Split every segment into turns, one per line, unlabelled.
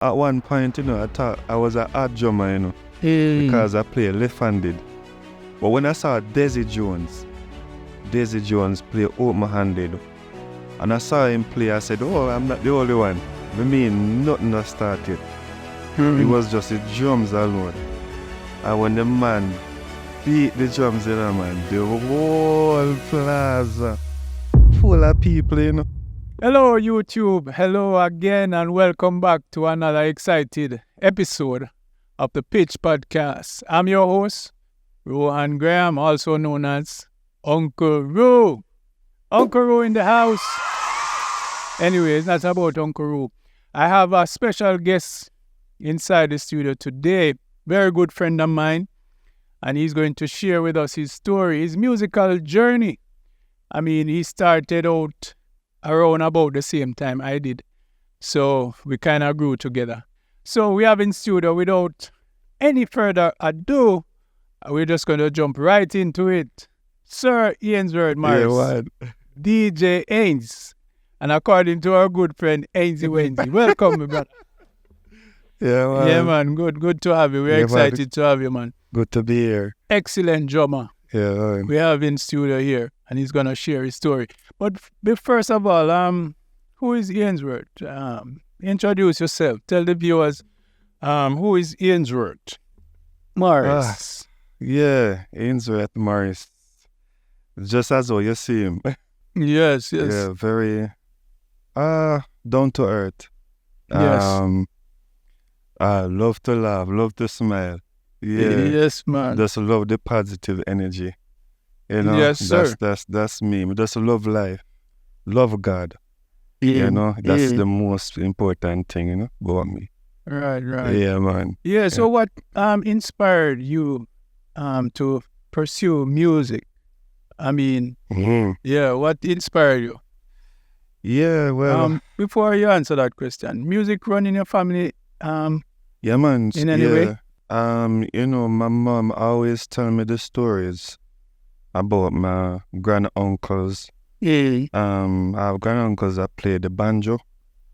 At one point, I thought I was an odd drummer, because I play left-handed. But when I saw Desi Jones play open-handed, and I saw him play, I said, oh, I'm not the only one. I mean, nothing has started. It was just the drums alone. And when the man beat the drums, man, the whole plaza full of people,
Hello, YouTube. Hello again, and welcome back to another excited episode of the Pitch Podcast. I'm your host, Rohan Graham, also known as Uncle Ru. Uncle Ru in the house. Anyways, that's about Uncle Ru. I have a special guest inside the studio today, very good friend of mine, and he's going to share with us his story, his musical journey. I mean, he started out around about the same time I did. So we kind of grew together. So we have in studio, without any further ado, we're just going to jump right into it. Sir Ainsworth Morris, DJ Ainz. And according to our good friend Ainz, welcome, my brother.
Yeah,
man. Good to have you. We're excited to have you, man.
Good to be here.
Excellent drummer.
Yeah, man.
We have in studio here, and he's gonna share his story. But first of all, who is Ainsworth? Introduce yourself. Tell the viewers, who is Ainsworth Morris?
Yeah, Ainsworth Morris. Just as how you see him.
Yes.
Yeah, very down to earth.
Yes.
Love to laugh, love to smile. Yeah.
Yes, man.
Just love the positive energy.
Yes, sir.
That's me. I just love life. Love God. That's the most important thing, about me.
Right.
Yeah, man.
Yeah, so what inspired you to pursue music? I mean, what inspired you?
Yeah, well...
before you answer that question, music run in your family?
Yeah, man.
In any way?
My mom always tell me the stories about my grand-uncles. I have grand-uncles that play the banjo.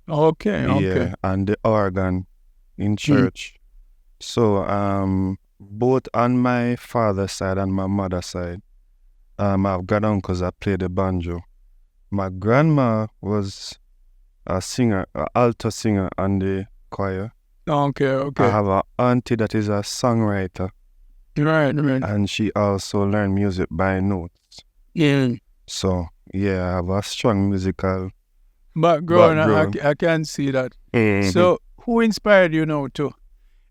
Okay.
Yeah, and the organ in church. So, both on my father's side and my mother's side, I have grand-uncles that play the banjo. My grandma was a singer, an alto singer on the choir.
Okay.
I have an auntie that is a songwriter.
Right.
And she also learned music by notes.
Yeah.
So, yeah, I have a strong musical
background. I can see that.
Mm-hmm.
So, who inspired you now to,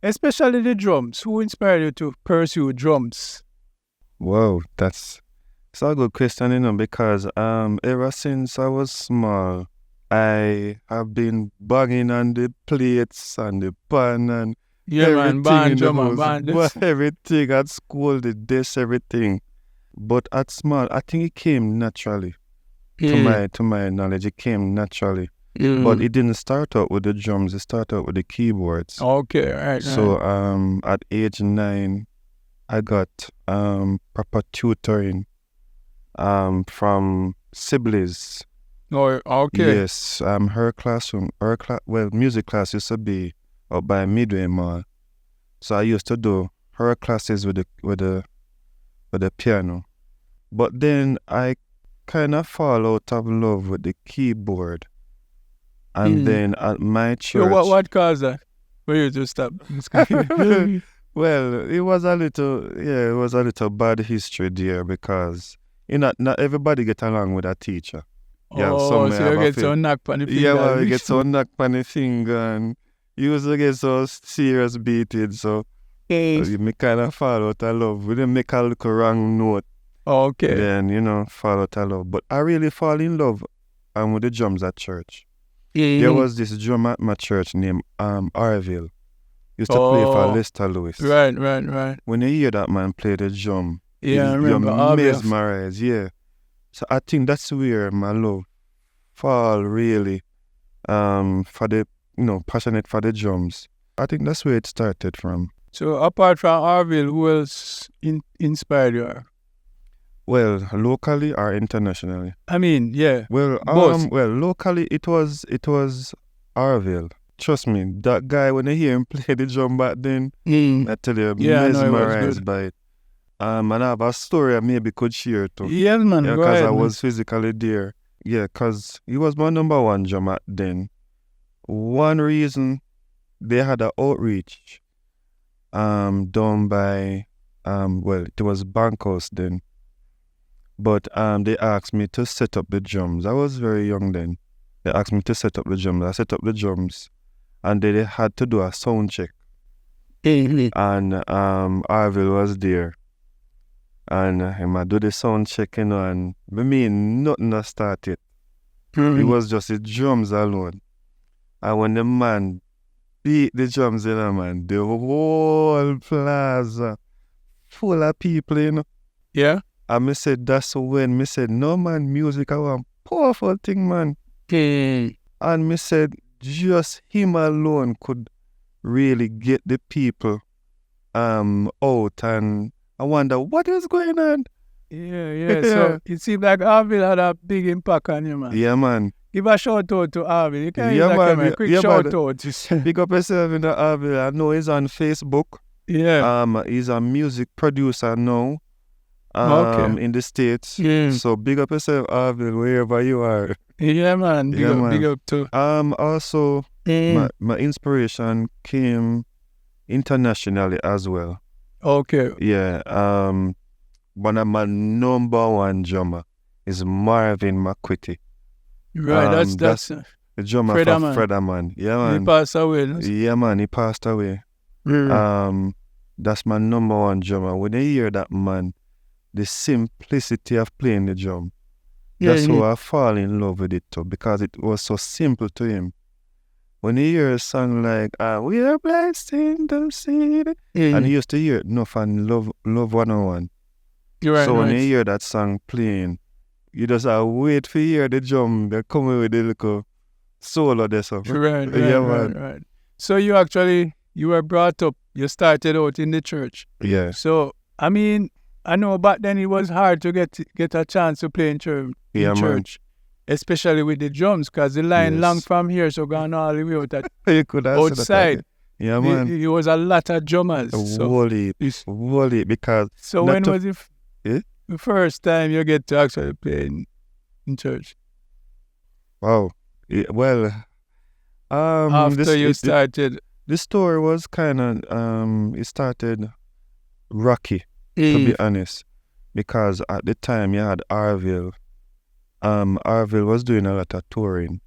especially the drums, who inspired you to pursue drums?
Wow, that's a good question, because ever since I was small, I have been banging on the plates and the pan and everything at school, the desk, everything. But at small, I think it came naturally. To my knowledge, it came naturally. But it didn't start out with the drums, it started out with the keyboards.
Okay, right.
So at age 9, I got proper tutoring from siblings.
Oh, okay.
Yes, music class used to be up by Midway Mall. So I used to do her classes with the piano. But then I kind of fall out of love with the keyboard. And then at my church...
So what caused that? For you to stop?
Well, it was a little bad history there, because not everybody get along with a teacher. Yeah,
so you get so knocked on the finger.
Yeah, well, you get so knocked on the finger, and you usually get so serious beating, so me kind of fall out of love. We didn't make a little wrong note.
Okay.
Then, fall out of love. But I really fall in love with the drums at church.
Yeah.
There was this drum at my church named Arville. Used to play for Lester Lewis.
Right.
When you hear that man play the drum,
yeah, I remember.
You're mesmerized, yeah. So I think that's where my love fall really, for the, passionate for the drums. I think that's where it started from.
So apart from Arville, who else inspired you?
Well, locally or internationally?
I mean, yeah.
Well,
both.
Locally it was Arville. trust me, that guy, when I hear him play the drum back then, I tell you,
Yeah, I know it was
mesmerized
good.
by it. And I have a story I maybe could share too.
Yes, man.
Yeah,
Go
because
ahead,
I
man.
was physically there. Yeah, because he was my number one drummer then. One reason, they had an outreach done by, well, it was Bankhouse then. But they asked me to set up the drums. I was very young then. They asked me to set up the drums. I set up the drums. And they had to do a sound check. And Arville was there. And I do the sound check, you know, and I mean, nothing had started. It was just the drums alone. And when the man beat the drums, you know, man, the whole plaza full of people, you know.
Yeah.
And I said, that's when I said, no, man, music is a powerful thing, man. And I said, just him alone could really get the people out, and I wonder what is going on.
Yeah. So it seems like Arville had a big impact on you, man.
Yeah, man.
Give a shout out to Arville. You can
Yeah,
use
man.
a quick
Yeah,
shout
man.
out.
Big up yourself in the Arville. I know he's on Facebook.
Yeah.
He's a music producer now.
Okay.
In the States.
Yeah.
So big up yourself, Arville, wherever you are.
Yeah, man. Big up to.
Also, my inspiration came internationally as well.
Okay.
Yeah. One of my number one drummer is Marvin McQuitty.
Right. That's
the drummer
Freda,
for
man.
Freda, man. Yeah, man.
He passed away.
Yeah, man. He passed away. That's my number one drummer. When I hear that man, the simplicity of playing the drum, that's how I fall in love with it too, because it was so simple to him. When you hear a song like "We Are Blessed in the City," and you used to hear it enough and Love 101.
Right,
so when you hear that song playing, you just wait for hear the drum. They're coming with the little solo there. So.
Right. So you were brought up, you started out in the church.
Yeah.
So, I mean, I know back then it was hard to get a chance to play in church, especially with the drums, because the line long from here, so gone all the way out at
you could
outside.
Yeah, man.
It was a lot of drummers.
Wally, because...
So when was the first time you get to actually play in church?
Wow. Well,
after you started...
The story was kind of, it started rocky, to be honest, because at the time you had Arville. Arville was doing a lot of touring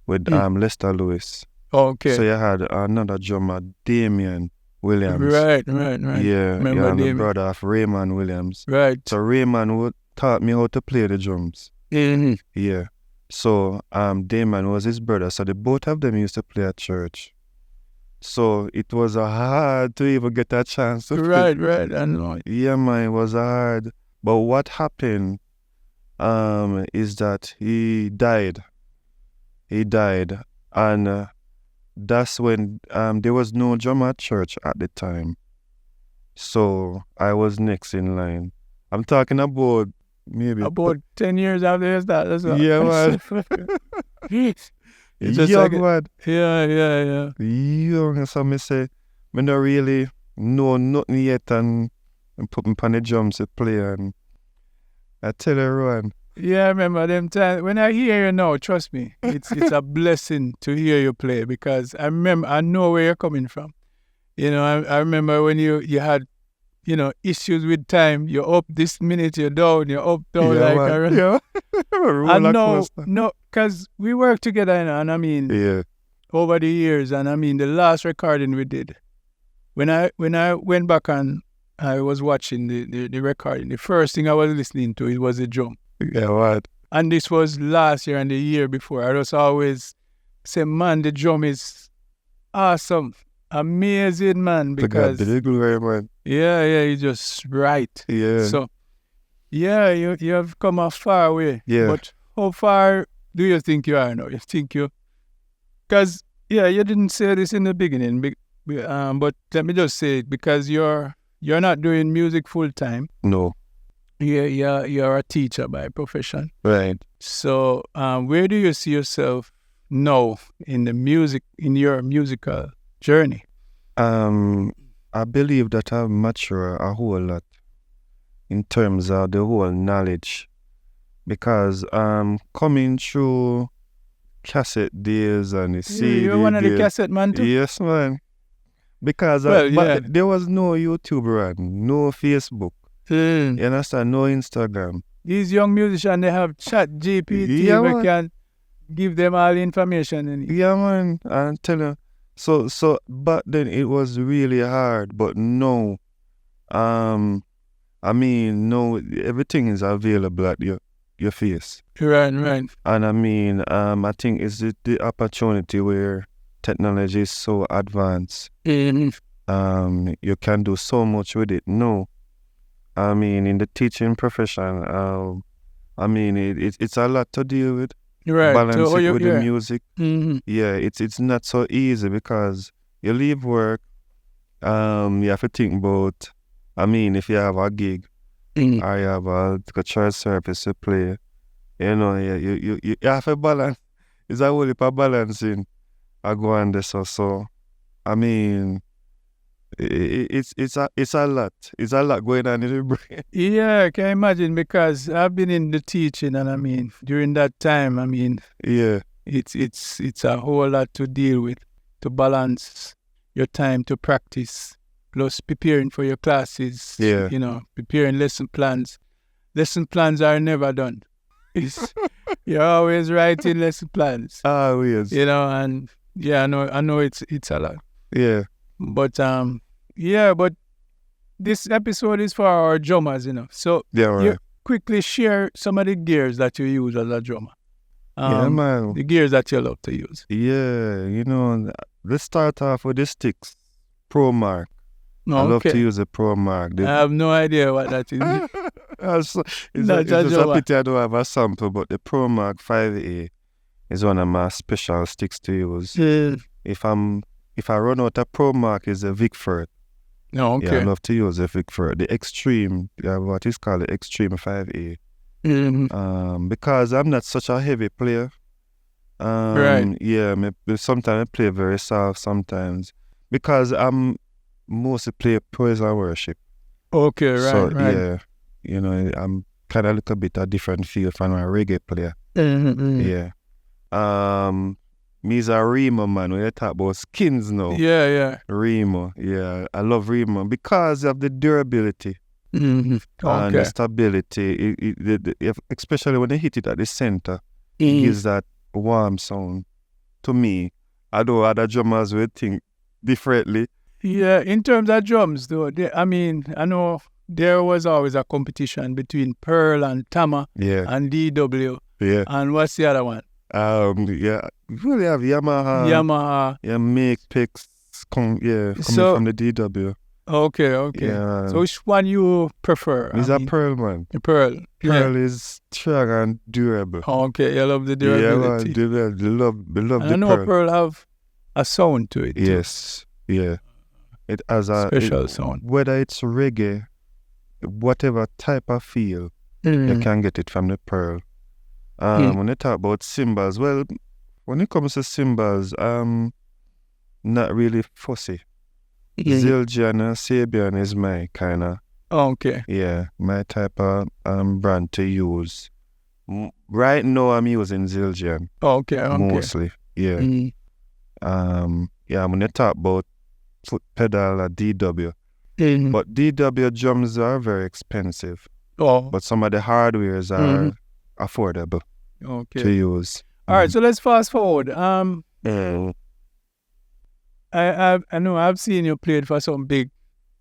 with Lester Lewis.
Okay.
So you had another drummer, Damian Williams.
Right.
Yeah, the brother of Raymond Williams.
Right.
So Raymond taught me how to play the drums. Yeah. So Damian was his brother. So the both of them used to play at church. So it was hard to even get a chance to play.
Right. I know.
Yeah, man, it was hard. But what happened is that he died. And that's when there was no drummer at church at the time. So I was next in line. I'm talking about maybe...
About 10 years after that. That's what.
Yeah, man. Young, man.
Yeah.
Young, so I say, I don't really know nothing yet and put me on the drums to play, and I tell you, Rohan.
Yeah, I remember them times. When I hear you now, trust me, it's a blessing to hear you play, because I know where you're coming from. You know, I remember when you had, issues with time. You're up this minute, you're down,
Yeah.
No, because we work together, and I mean, over the years, and I mean, the last recording we did, when I went back and I was watching the recording, the first thing I was listening to, it was the drum.
Yeah, what?
And this was last year and the year before. I just always say, man, the drum is awesome. Amazing, man. Because
the glory, man.
Yeah, you're just right.
Yeah.
So, yeah, you have come a far way.
Yeah.
But how far do you think you are now? You think you... Because, you didn't say this in the beginning, but let me just say it, because you're not doing music full time.
No.
You're a teacher by profession.
Right.
So, where do you see yourself now in your musical journey?
I believe that I've matured a whole lot in terms of the whole knowledge, because coming through cassette days and the CD
You're one of the
days.
cassette man too?
Yes, man. Because there was no YouTube run, no Facebook. You understand? No Instagram.
These young musicians, they have chat GPT.
Yeah,
we
man.
can give them all the information.
Yeah, man. I'm telling you. So back then it was really hard, but no. I mean, no, everything is available at your face.
Right.
And I mean, I think it's the opportunity where technology is so advanced. You can do so much with it. No. I mean, in the teaching profession, I mean, it's a lot to deal with.
Right.
Balance it with the music.
Yeah,
it's not so easy, because you leave work, you have to think about, I mean, if you have a gig, or you have a church service to play, you know, you have to balance. It's a whole heap of balancing. I go on this so I mean, it's a lot. It's a lot going on in the brain.
Yeah, I can imagine, because I've been in the teaching, and I mean, during that time, I mean,
Yeah.
it's a whole lot to deal with, to balance your time to practice, plus preparing for your classes.
Yeah.
You know, preparing lesson plans. Lesson plans are never done. You're always writing lesson plans.
Always.
You know, and yeah, I know it's a lot.
Yeah.
But but this episode is for our drummers, you know. So
Yeah, right.
you quickly share some of the gears that you use as a drummer.
Yeah, man.
The gears that you love to use.
Yeah, you know, let's start off with the sticks. Pro Mark.
No,
I love to use a Pro Mark.
I have no idea what that is.
It's
Not
just
a
a pity I don't have a sample, but the Pro Mark 5A is one of my special sticks to use. If I run out of Pro Mark, is a Vic-Furt.
No, okay.
Yeah, I love to use a Vic-Furt. The Extreme, what is called the Extreme 5A. Because I'm not such a heavy player.
Right.
Yeah, sometimes I play very soft sometimes. Because I'm mostly play praise and worship.
Okay, right,
So,
right.
yeah, you know, I'm kind of a little bit a different feel from a reggae player. Yeah. Me's a Remo man. When you talk about skins now.
Yeah.
Remo. Yeah, I love Remo because of the durability and the
Okay.
stability. Especially when they hit it at the center, it gives that warm sound to me. Although other drummers will think differently.
Yeah, in terms of drums, though, I mean, I know there was always a competition between Pearl and Tama and DW.
Yeah.
And what's the other one?
Yeah, we really have Yamaha. Yeah, make picks. Coming from the DW.
Okay.
Yeah.
So which one you prefer?
He's a Pearl man.
Pearl.
Pearl is strong and durable.
Okay, you love the durability.
Yeah, man, they love
I know Pearl have a sound to it.
Yes, yeah. It has a
special sound.
Whether it's reggae, whatever type of feel, you can get it from the Pearl. When you talk about cymbals, well, when it comes to cymbals, not really fussy. Zildjian and Sabian is my kind of, my type of brand to use. Right now I'm using Zildjian.
Okay.
Mostly, yeah. When you talk about foot pedal or DW, but DW drums are very expensive. But some of the hardwares are affordable to use.
All right, so let's fast forward. I know I've seen you played for some big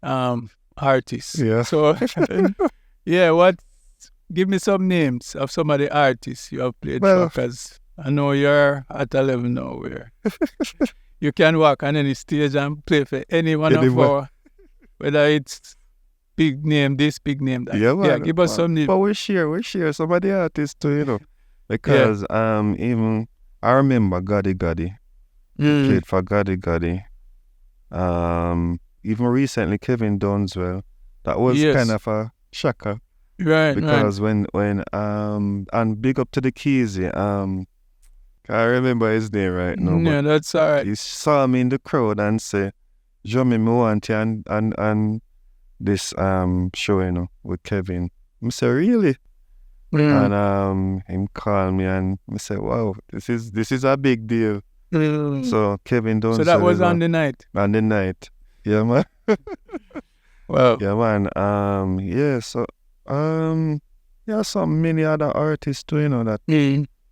artists.
Yeah.
So give me some names of some of the artists you have played for, because I know you're at a level now where you can walk on any stage and play for any one of our, whether it's big name, this big name, that.
Yeah,
give us some names.
But we share some of the artists too, you know. Because even I remember Gotti. Played for Gotti. Even recently Kevin Dunswell. That was kind of a shocker.
Right.
Because when and big up to the Keezy, can't remember his name right now.
Yeah,
But
that's all right.
he saw me in the crowd and say, Jummy, me want you and this show, with Kevin. I say, really? And him call me and I say, wow, this is a big deal. So Kevin don't.
So that was on the night.
On the night. Yeah, man.
Wow.
Yeah, man. So so many other artists too, that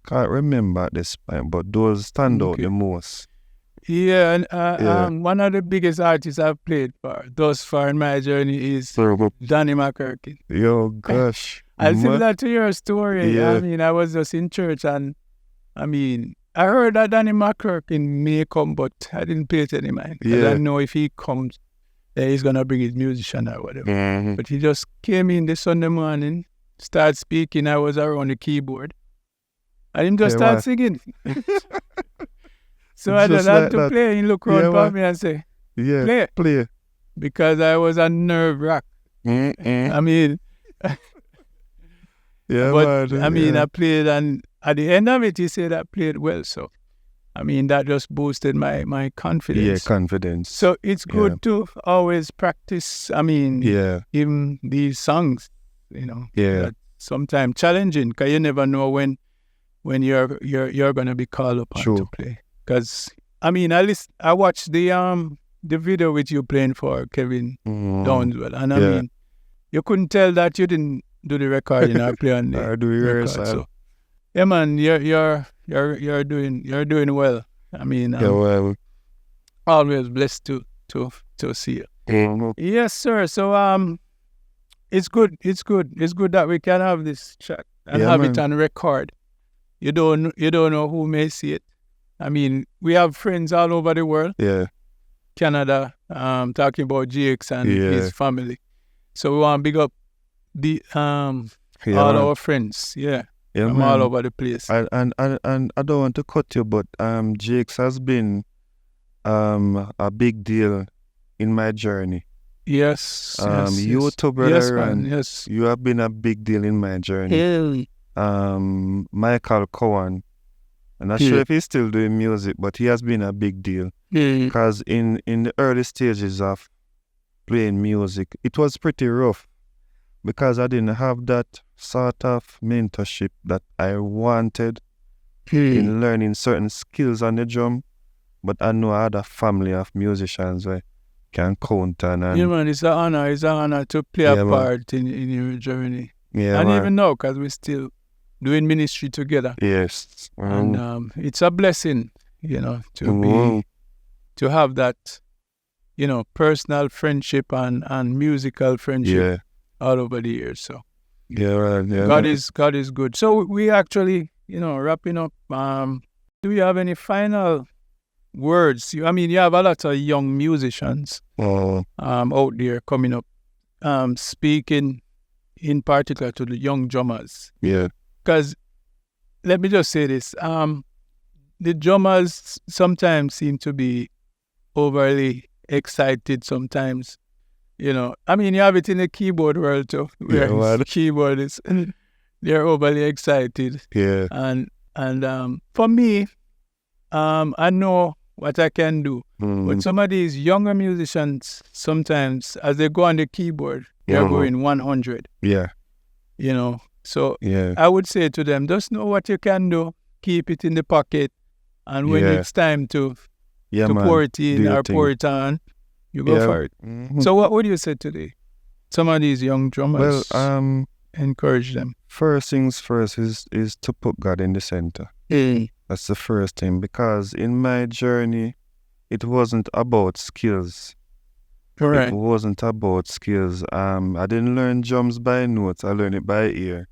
can't remember at this point, but those stand out the most.
Yeah, and one of the biggest artists I've played for thus far in my journey is Danny McCurkin.
Yo, gosh.
And similar to your story,
Yeah.
I mean, I was just in church and, I mean, I heard that Danny McCurkin may come, but I didn't pay it any mind. I don't know if he comes, then he's going to bring his musician or whatever.
Mm-hmm.
But he just came in this Sunday morning, started speaking. I was around the keyboard. And him just started singing. So I just had to play. He looked around for me and say, play. Because I was a nerve wrack. I mean... I played, and at the end of it, he said I played well. So, I mean, that just boosted my confidence.
Yeah, confidence.
So it's good to always practice. I mean, even these songs, that sometimes challenging, because you never know when you're gonna be called upon to play. Because I mean, I watched the video with you playing for Kevin Downswell, and I mean, you couldn't tell that you didn't do the recording or play on the record. So, yeah, man, you're doing well. I mean, always blessed to see you. Yes, sir. So it's good that we can have this chat and have it on record. You don't know who may see it. I mean, we have friends all over the world.
Yeah.
Canada, talking about GX and his family. So we want to big up the all our friends, from all over the place.
And I don't want to cut you, but Jakes has been a big deal in my journey.
Yes.
You too, brother.
Man, yes.
You have been a big deal in my journey. Michael Cowan, I'm not sure if he's still doing music, but he has been a big deal. Because in the early stages of playing music, it was pretty rough. Because I didn't have that sort of mentorship that I wanted in learning certain skills on the drum. But I know I had a family of musicians where I can count on. And
man, it's an honor to play a part in your journey.
Yeah,
and even now, because we're still doing ministry together.
Yes.
And it's a blessing, to have that, personal friendship and musical friendship. All over the years, so God is good. So we actually, wrapping up. Do you have any final words? You have a lot of young musicians out there coming up, speaking in particular to the young drummers. Yeah. Because let me just say this: the drummers sometimes seem to be overly excited. Sometimes. You have it in the keyboard world too, where keyboardists, they're overly excited. Yeah. And for me, I know what I can do. But some of these younger musicians, sometimes, as they go on the keyboard, they're going 100. Yeah. So I would say to them, just know what you can do, keep it in the pocket, and when it's time to pour it in or pour it on, you go for it. So what would you say today? Some of these young drummers, encourage them.
First things first is to put God in the center. That's the first thing, because in my journey, it wasn't about skills. Correct. It wasn't about skills. I didn't learn drums by notes. I learned it by ear.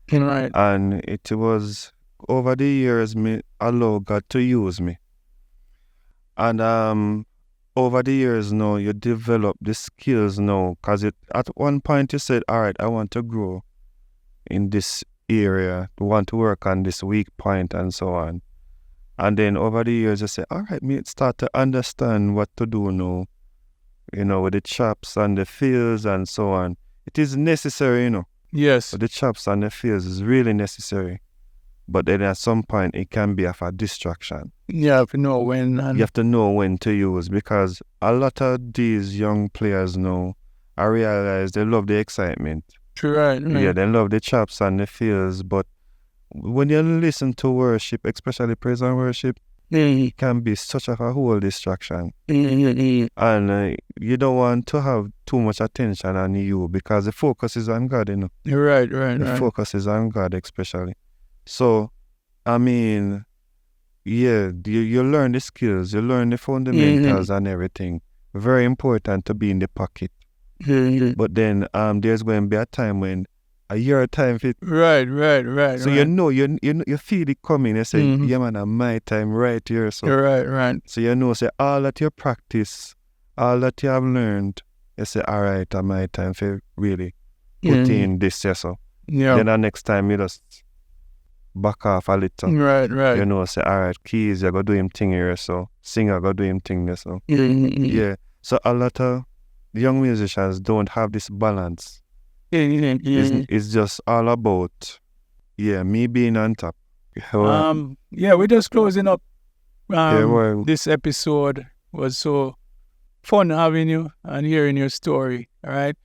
Right. And it was over the years me allow God to use me. And over the years now, you develop the skills now, because at one point you said, all right, I want to grow in this area, I want to work on this weak point and so on. And then over the years you say, all right, me start to understand what to do now, with the chops and the fills and so on. It is necessary, Yes. But the chops and the fills is really necessary. But then at some point, it can be of a distraction.
You have to know when. And
You have to know when to use, because a lot of these young players now, I realize they love the excitement.
right.
Yeah, they love the chops and the feels, but when you listen to worship, especially praise and worship, it can be such a whole distraction. And you don't want to have too much attention on you, because the focus is on God, you know.
Right.
The focus is on God especially. So, I mean, yeah, you learn the skills, you learn the fundamentals and everything. Very important to be in the pocket. But then there's going to be a time when your time fit.
Right.
So you know, you feel it coming. You say, yeah man, my time right here. So
right.
So you know, say all that you practice, all that you have learned, you say, all right, my time for really put in this here. So
Yeah.
then the next time you just back off a little.
Right.
You know, say, all right, Keys, you go do him thing here. So singer go do him thing there. So yeah. So a lot of young musicians don't have this balance. It's just all about, me being on top.
We're just closing up. This episode was so fun having you and hearing your story. All right.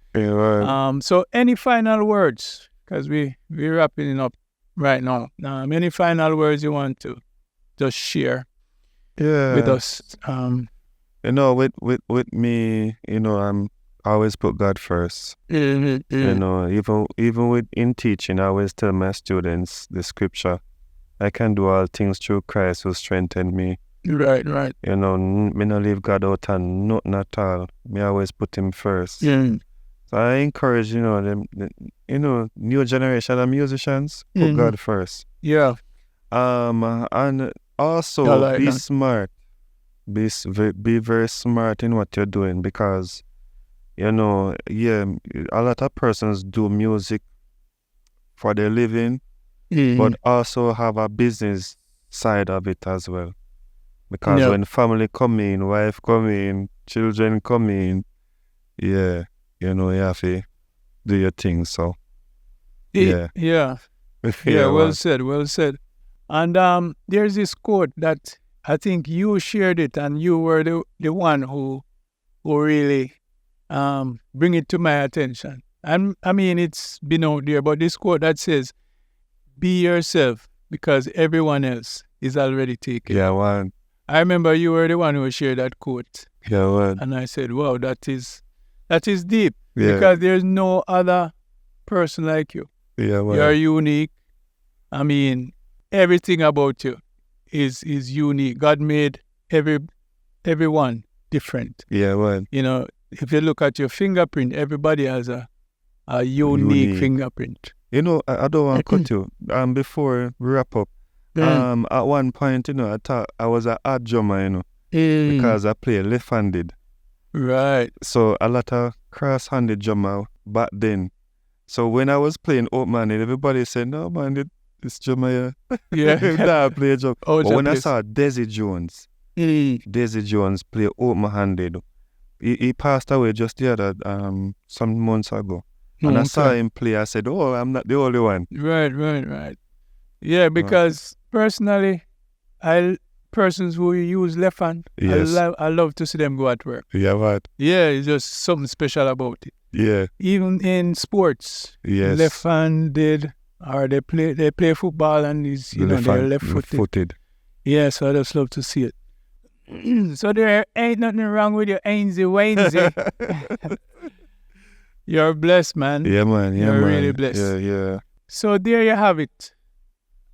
So any final words? Because we're wrapping it up right now. Any final words you want to just share with us?
You know, with me, you know, I always put God first. You know, even with in teaching, I always tell my students the scripture, I can do all things through Christ who strengthened me.
Right.
You know, me not leave God out and nothing at all. Me always put him first. So I encourage, you know, them, new generation of musicians, put God first.
Yeah.
And also be smart. Be very smart in what you're doing, because you know, a lot of persons do music for their living, but also have a business side of it as well. Because when family come in, wife come in, children come in, you know, you have to do your thing. So,
Yeah, well said. And there's this quote that I think you shared it, and you were the one who really bring it to my attention. And I mean, it's been out there, but this quote that says, be yourself, because everyone else is already taken.
Yeah, man.
I remember you were the one who shared that quote.
Yeah, man.
And I said, wow, that is deep. Yeah. Because there's no other person like you.
Yeah, man.
You're unique. I mean, everything about you is unique. God made everyone different.
Yeah, man.
You know, if you look at your fingerprint, everybody has a unique fingerprint.
You know, I don't want to cut you. Before we wrap up, at one point, you know, I thought I was an odd drummer, you know, because I play left-handed.
Right.
So a lot of cross-handed drummer back then. So when I was playing open-handed, everybody said, no, man, this drummer, I play drum. But when I saw Desi Jones play open-handed, he passed away just the other, some months ago. And I saw him play, I said, oh, I'm not the only one.
Right. Yeah, because personally, persons who use left hand, I love to see them go at work.
Yeah, what?
Yeah, it's just something special about it.
Yeah.
Even in sports, left-handed, or they play football and they're left-footed. Yeah, so I just love to see it. So there ain't nothing wrong with your Ainzy Waynesy. You're blessed, man.
Yeah, man.
You're really blessed.
Yeah.
So there you have it.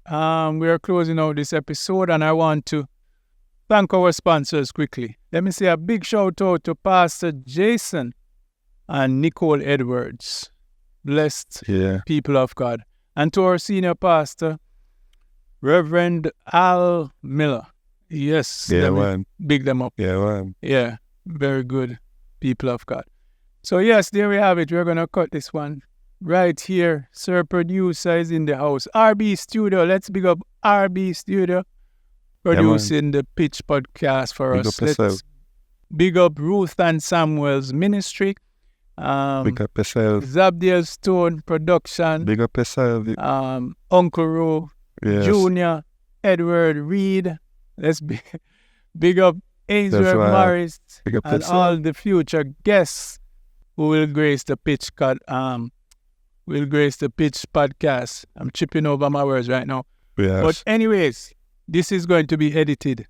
We are closing out this episode, and I want to thank our sponsors quickly. Let me say a big shout out to Pastor Jason and Nicole Edwards. Blessed people of God. And to our senior pastor, Reverend Al Miller. Yes.
Man.
Big them up.
Yeah, man.
Yeah. Very good people of God. So yes, there we have it. We're going to cut this one right here. SamuelsProducer is in the house. RB Studio. Let's big up RB Studio producing the Pitch podcast for us. Let's big up Ruth-Ann Samuel's ministry.
Big up yourself.
Zabdiel Stone production.
Big up yourself.
Uncle Ro
Yes.
Junior, Edward, Reed. Let's big up Ainsworth
That's right.
Morris
Big up
and
yourself.
all the future guests who will grace the pitch podcast. I'm tripping over my words right now.
Yes.
But anyways, this is going to be edited.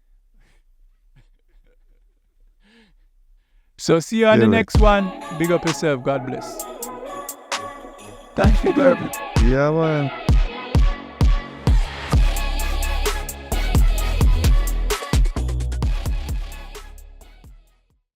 So see you on the
Yeah,
next one. Big up yourself. God bless. Thank you, Gerben.
Yeah, man.